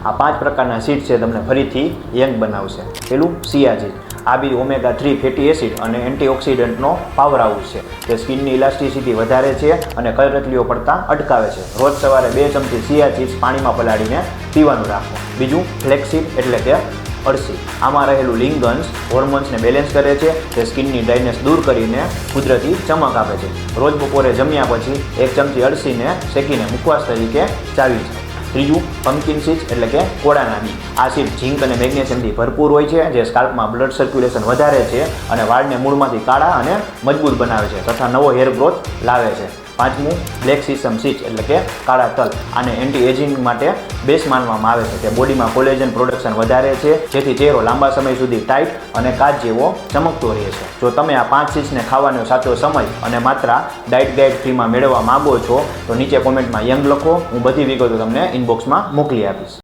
આ 5 પ્રકારના સીડ છે તમને ફરીથી યંગ બનાવશે. પેલું સિયાચીન, આ બી omega-3 ફેટી એસિડ અને એન્ટીઓક્સિડન્ટનો પાવર હાઉસ છે. તે સ્કિનની ઇલાસ્ટિસિટી વધારે છે અને કરચલીઓ પડતા અટકાવે છે. રોજ સવારે 2 ચમચી સિયાચીન પાણીમાં પલાળીને પીવાનું રાખો. બીજું ફ્લેક્સીડ એટલે કે અળસી, આમાં રહેલું લિંગન્સ હોર્મોન્સને બેલેન્સ કરે છે. તે સ્કિનની ડ્રાયનેસ દૂર કરીને કુદરતી ચમક આપે છે. રોજ બપોરે જમ્યા પછી 1 ચમચી અળસીને શેકીને મુખવાસ તરીકે ચાવી છે. ત્રીજું પમ્પકિન સીડ્સ એટલે કે કોળાના બી. આ સીડ ઝીંક અને મેગ્નેશિયમથી ભરપૂર હોય છે, જે સ્કાલ્પમાં બ્લડ સર્ક્યુલેશન વધારે છે અને વાળને મૂળમાંથી કાળા અને મજબૂત બનાવે છે તથા નવો હેર ગ્રોથ લાવે છે. પાંચમું બ્લેક સીસમ સીડ્સ એટલે કે કાળા તલ. આને એન્ટી એજિંગ માટે બેસ્ટ માનવામાં આવે છે. તે બોડીમાં કોલેજન પ્રોડક્શન વધારે છે, જેથી ચહેરો લાંબા સમય સુધી ટાઈટ અને કાચ જેવો ચમકતો રહે છે. જો તમે આ 5 સીડ્સને ખાવાનો સાચો સમય અને માત્રા ડાયટ ગાઈડ ફ્રીમાં મેળવવા માંગો છો તો નીચે કોમેન્ટમાં યંગ લખો. હું બધી વિગતો તમને ઇનબોક્સમાં મોકલી આપીશ.